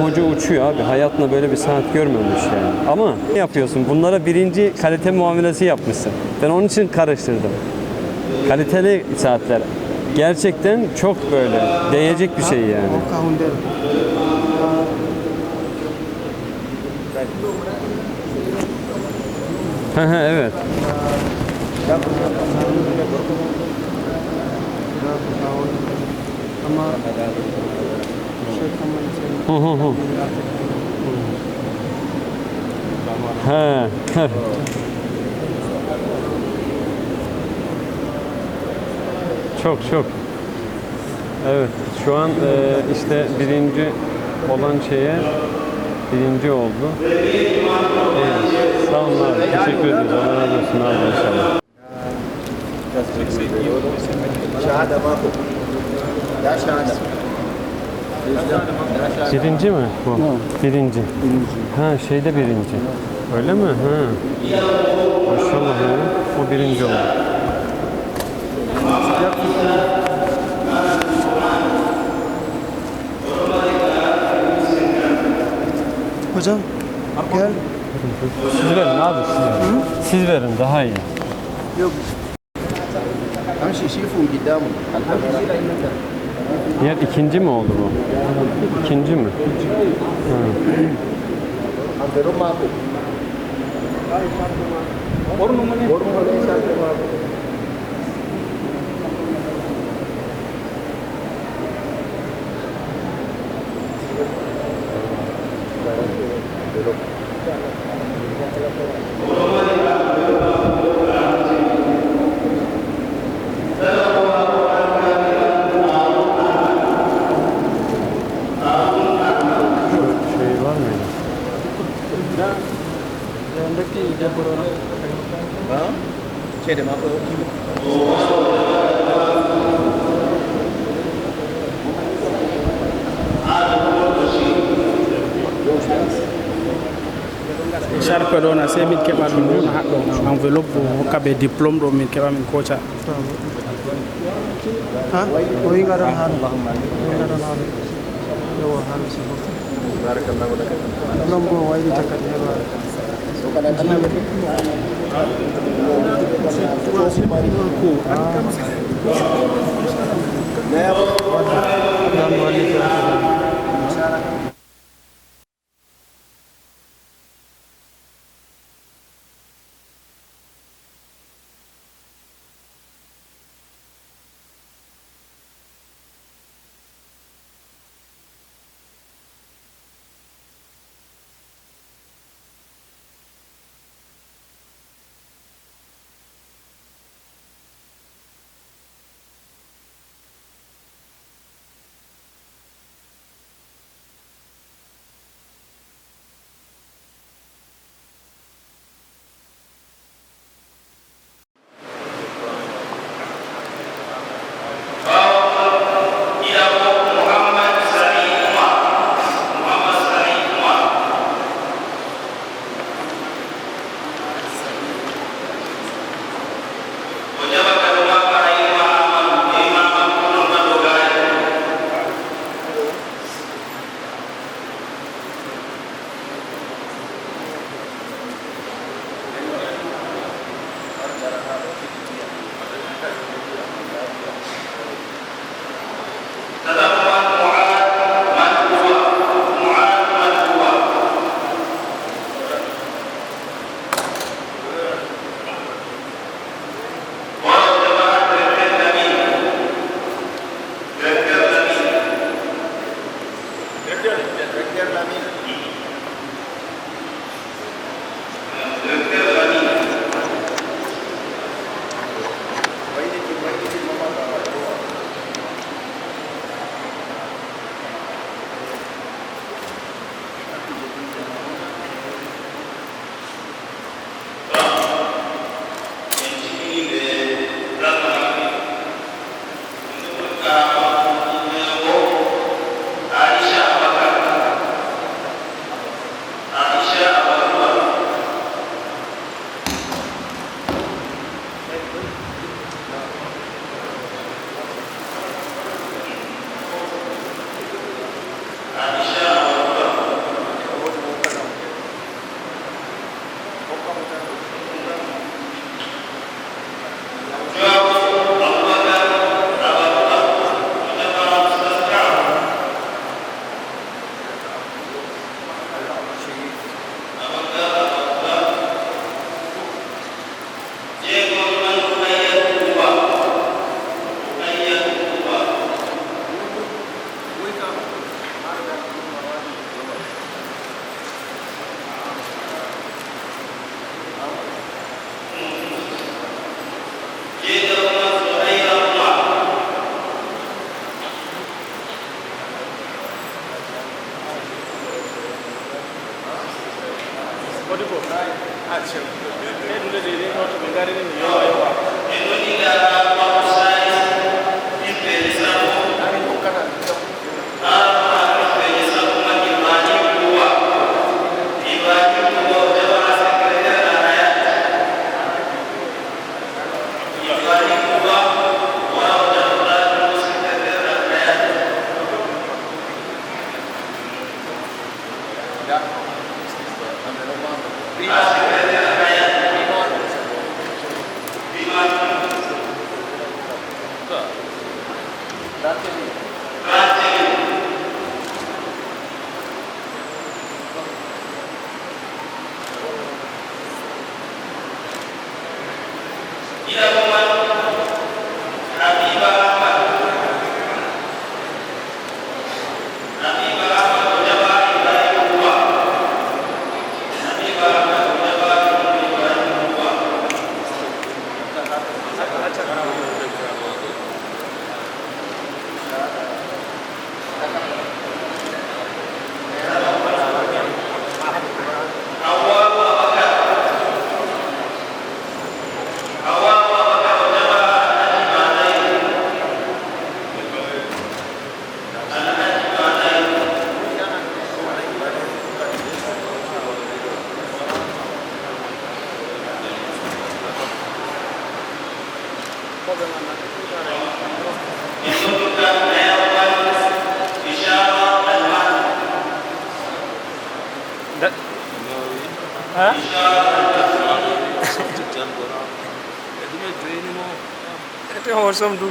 Hoca uçuyor abi. Hayatında böyle bir saat görmemiş yani. Ama ne yapıyorsun? Bunlara birinci kalite muamelesi yapmışsın. Ben onun için karıştırdım. Kaliteli saatler. Gerçekten çok böyle değecek bir şey yani. Evet. He. Çok. Evet. Şu an işte birinci olan şeye birinci oldu. Evet. Sağ olun abi. Teşekkür ederiz. Allah razı olsun abi inşallah. Şahada mako. Ya şahada. Birinci mi bu? Birinci. Ha şeyde birinci. Öyle mi? Ha. Maşallah ya. O birinci oldu. Hocam gel. Siz verin abi siz verin. Siz verin daha iyi. Yok. Amshi shifu gidamu. Diğer ikinci mi oldu bu? İkinci mi? Ambero mako. Orno mane şahada mako. Şey var mıydı? Ha? Çede mako. Sharpe ɗo na sey min keɓa ɗum ɗum haɗɗo enveloppe hokka ɓe diplôme ɗo min keɓa min koca Ha? Oyi ngaran hanu. Oyi ngaran hanu. Yo hanu sih. Barakallahu lak. Belum gua wajib cakap dia. So kana ji. Dan wali Modibo. Action. Ini dulu di waktu negara ini yawa yawa. Ini bukan. Itu awesome tu.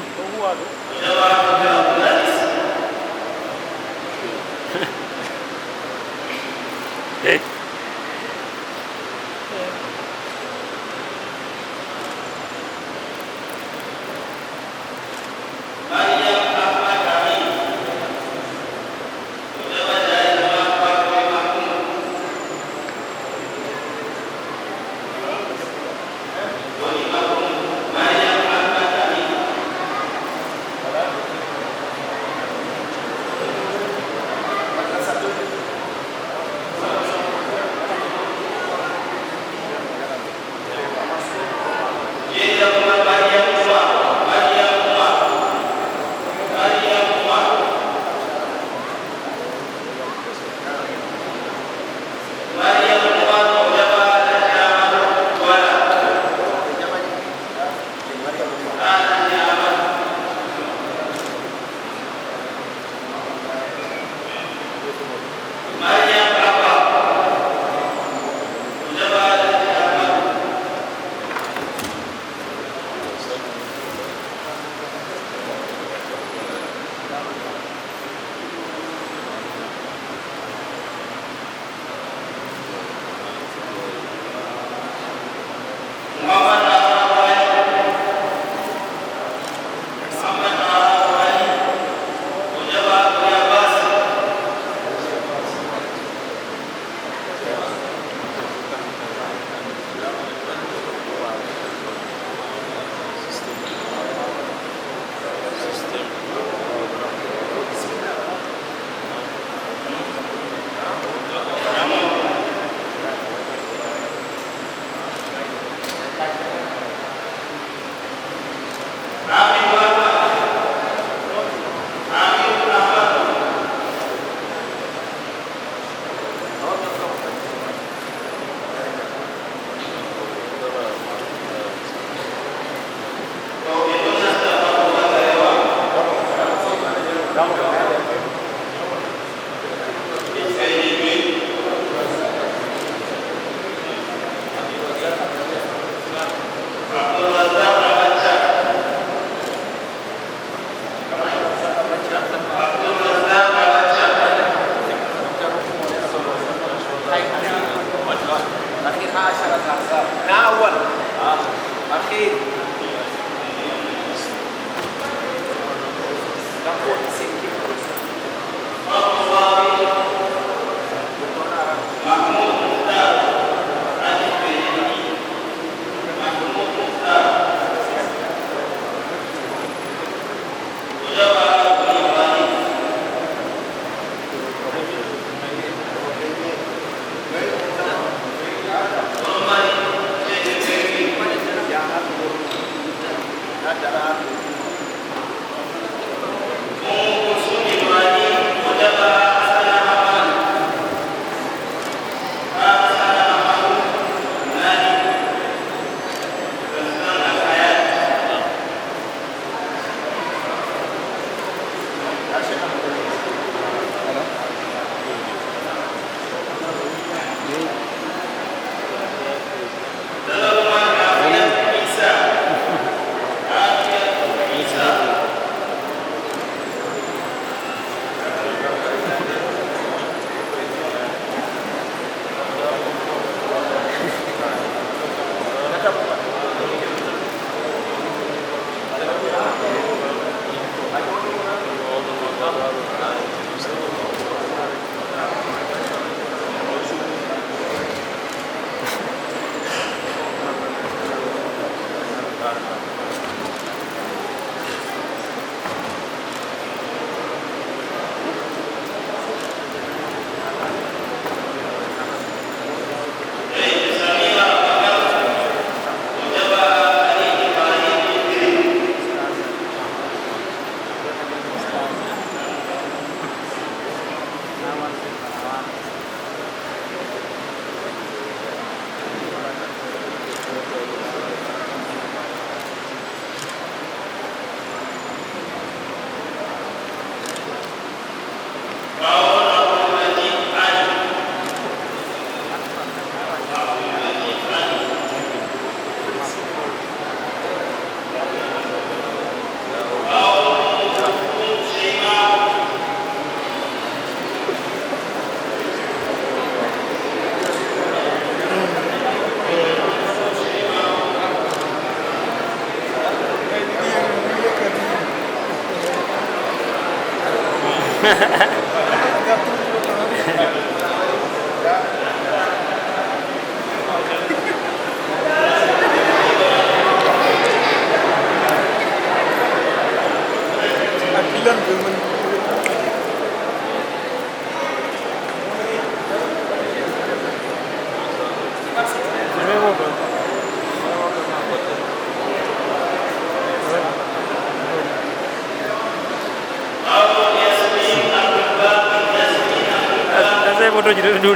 Saya foto jadi dulu.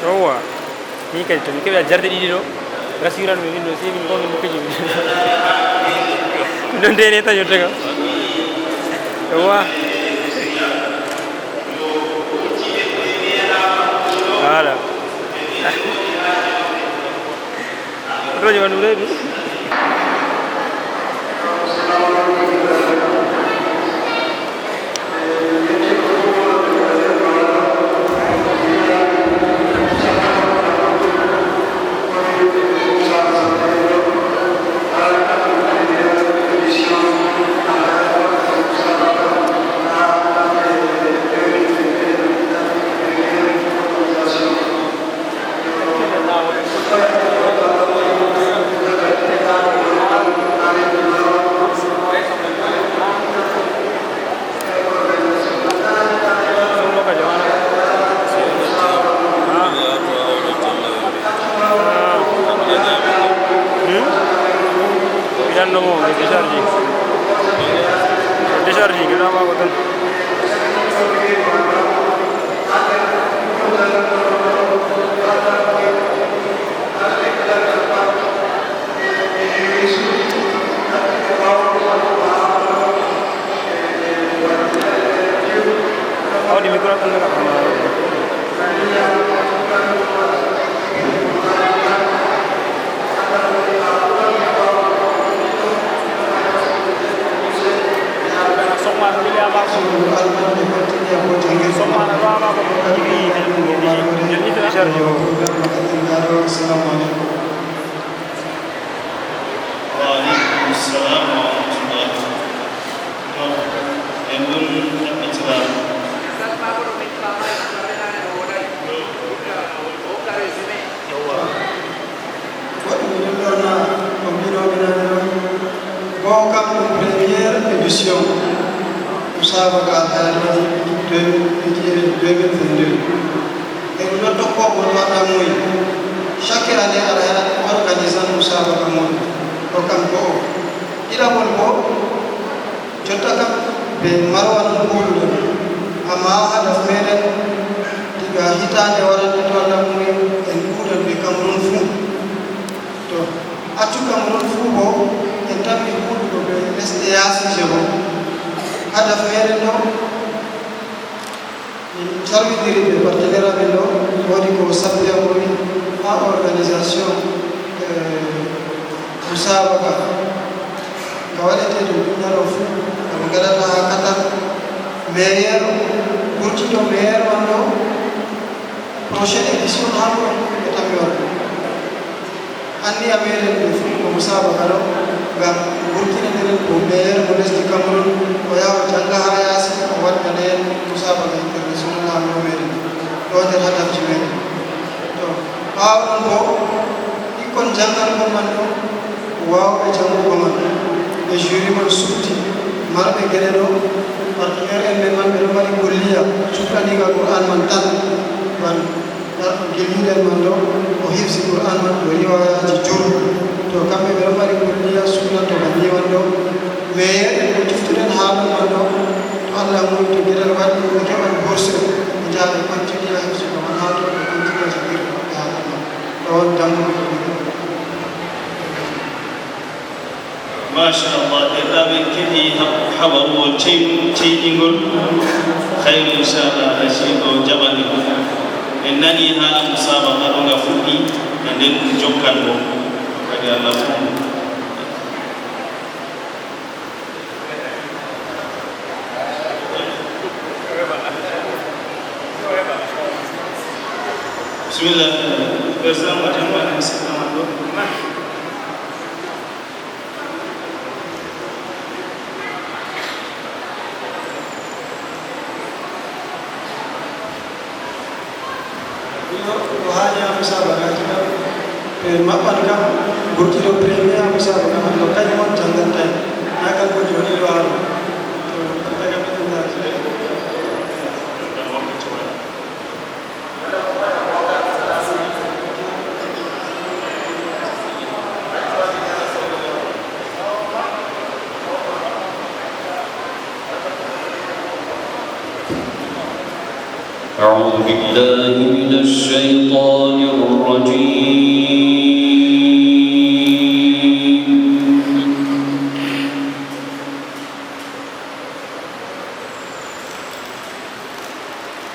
Rawa, ni kan tu, ni kan ajar tadi dulu. Rasiran ni dulu, sih ni kau ni mungkin jadi. Nanti ni tak jodoh. Rawa. Alah. Terus jangan dulu ni. Décharging, kenapa betul? Oh, di mikro kan enggak pernah. Première édition Musabaqah Al-Hadi 2022. Et nous avons chaque année organisé un Musabaqah Moui. Donc, il a bon je t'ai Marwan Boulou, Amaha de Fede, Tiga Hita de Warana Moui, et nous de Cameroun Fou. Atu Cameroun Fou, et Tabi Boulou de STAC Jero. Ada Fede, servir de partenaire avec nous, pour que ça puisse avoir organisation Musabaqah. Kawalete de Dunaro Fou, Abugarata Hakata, meilleur, Burkito meilleur, prochaine édition Hamo est améliorée. Anni Amérique de Fou, Musabaqah, Burkina de meilleur, modeste du Cameroun, Oya, Janga Hayas, Ouad Kanen, Musabaqah international Amérique, Lord Hadaf Jimé. Pao, Ikon Jangan Komando, Wow, Jango Komando. Le jury m'a soutenu, Marc Guerrero, partenaire MMA de Mali Goulia, Chukaniga Quran Mantan, Gilil Mando, Ohivsi Quran Mandoria, Jujur, to Kame Mali Goulia, Suna to Banimando, Mayor, Tifturen Ham Mando, Allah Mu to get a white Kaman Borse, Java continues to come out of the continuous Lord Damu. ما شاء الله إذا كذي حضر وشيء يقول خير إن شاء الله أشيء جبل إنني هذا مسابقة أنا فوقي nden jokkan mo kadi Allah fof bismillah bersama jamaah Islam do hanya musabaqah kita mapan kam burkino premier musabaqah lo kany mon jangante nagal ko joni do haru to daga bitan أعوذ بالله من الشيطان الرجيم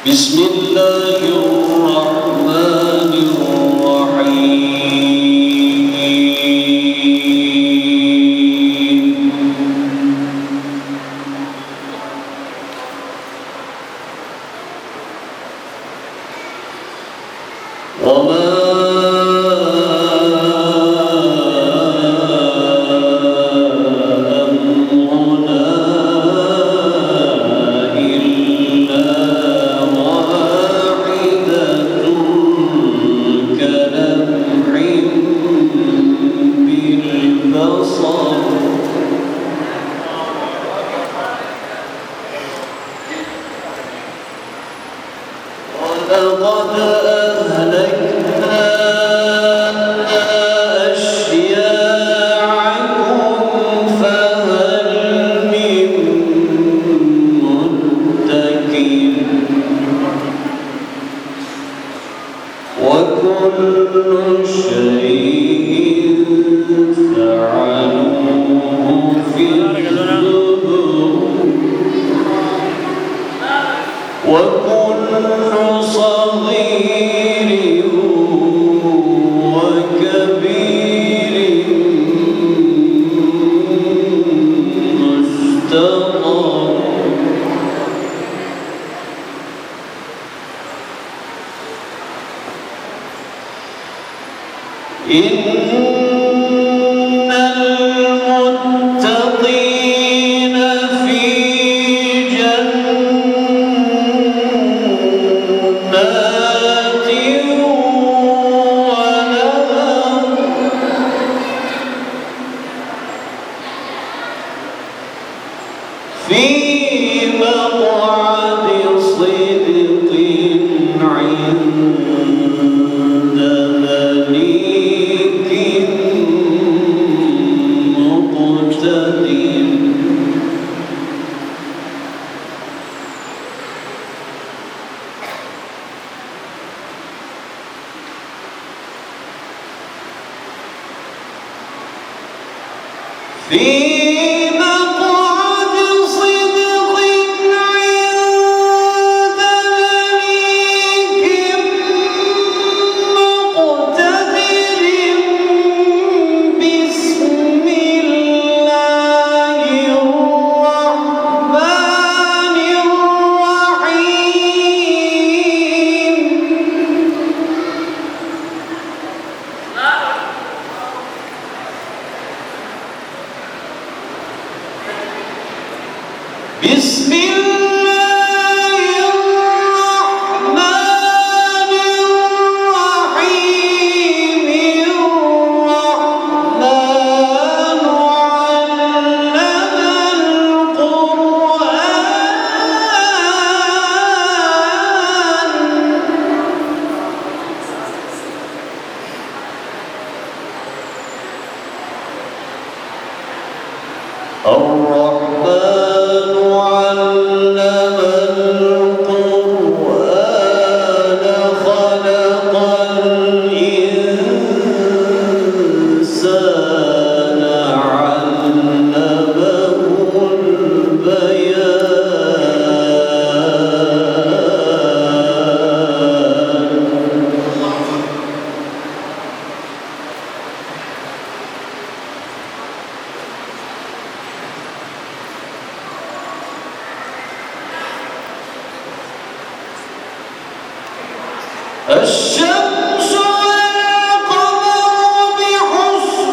بسم الله الرحمن الرحيم وما أمرنا إلا واحدة كلمح بالبصر ولقد أهلكنا أشياعكم فهل من مدكر وكل شيء فعلوه في الزبر وكل صغير وكبير مستطر إن المتقين في جنات ونهر في مقعد صدق عند مليك مقتدر في مقعد صدق عند مليك مقتدر بسم الله الرحمن الرحيم بسم الله الرحمن الرحيم الرحمن علم القرآن خلق الإنسان علمه البيان الشمس والقمر بحسبان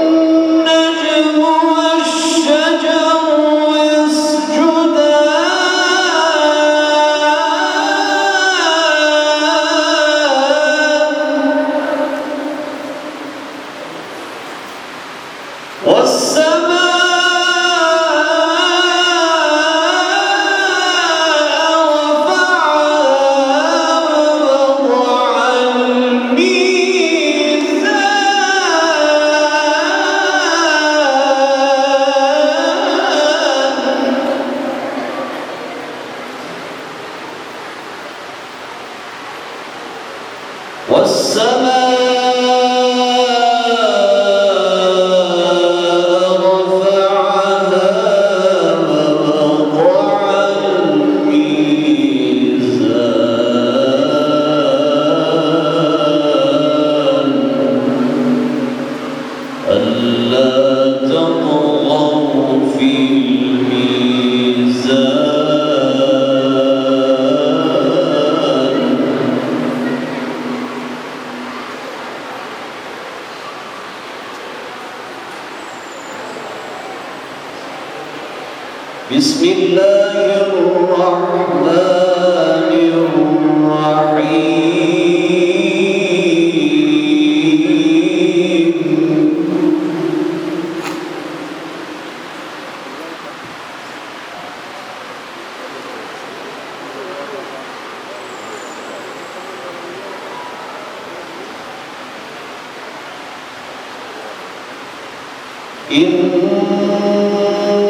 والنجم والشجر يسجدان والسماء رفعها ووضع الميزان ألا تطغوا في الميزان بسم الله الرحمن الرحيم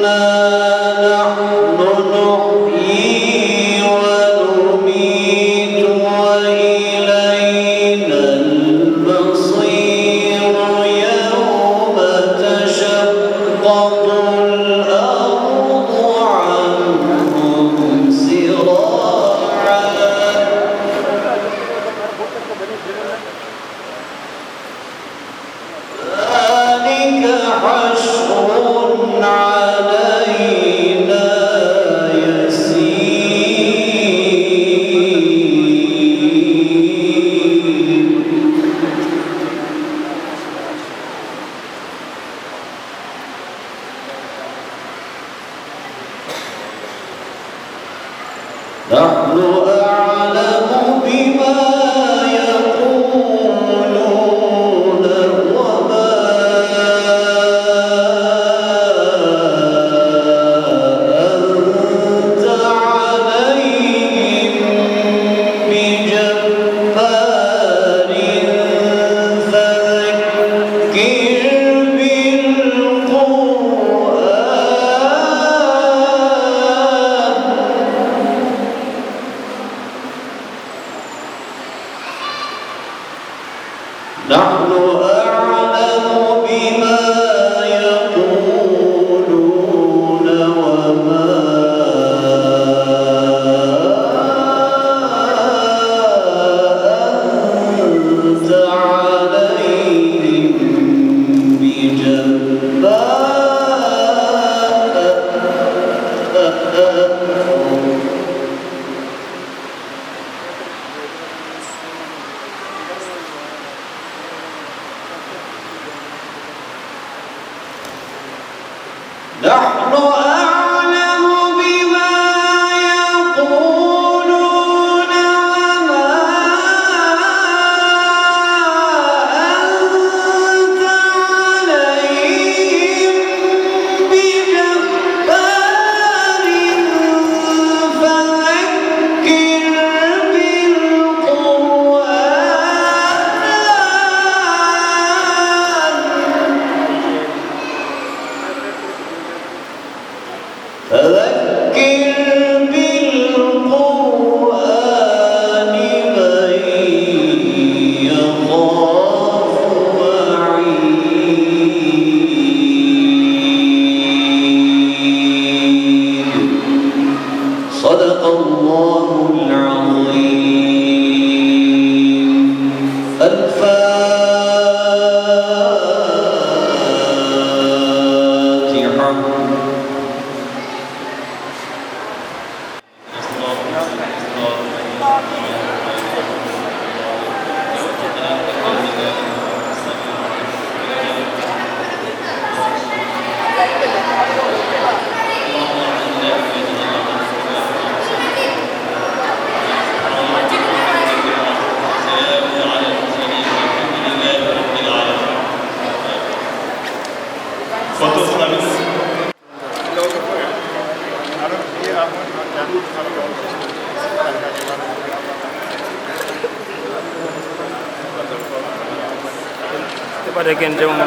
إنا نحن نحيي ونميت وإلينا المصير يوم تشقق الأرض عنهم سراعا ذلك حشر علينا يسير نحن أعلم بما يقولون وما أنت عليهم بجبار فذكر بالقرآن نحن أعلم بما يقولون وما أنت عليهم بجبار نحن أعلم بما يقولون وما أنت عليهم بجبار فذكر بالقرآن من يخاف وعيد صدق الله العظيم. pada ken jamu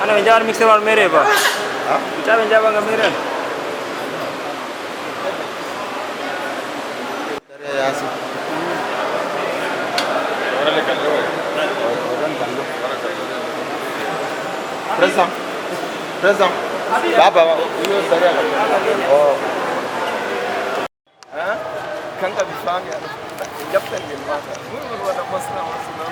ana menjawab mixer wal mere ba kita menjawab nggak mere Present. Baba, hiyo sare oh. Kan ka bifanga. Yaptan din ba? Mungu wala masna masna.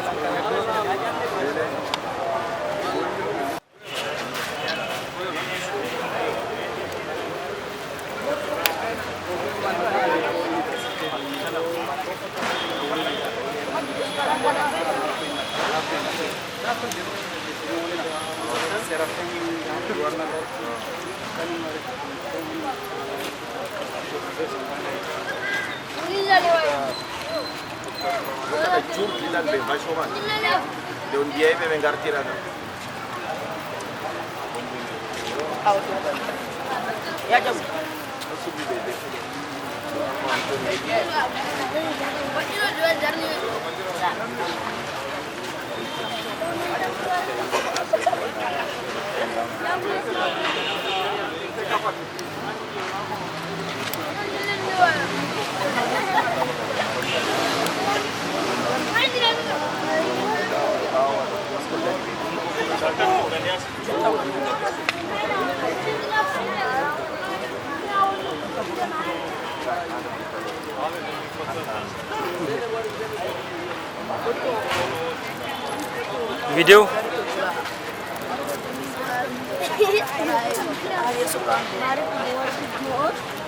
video Mari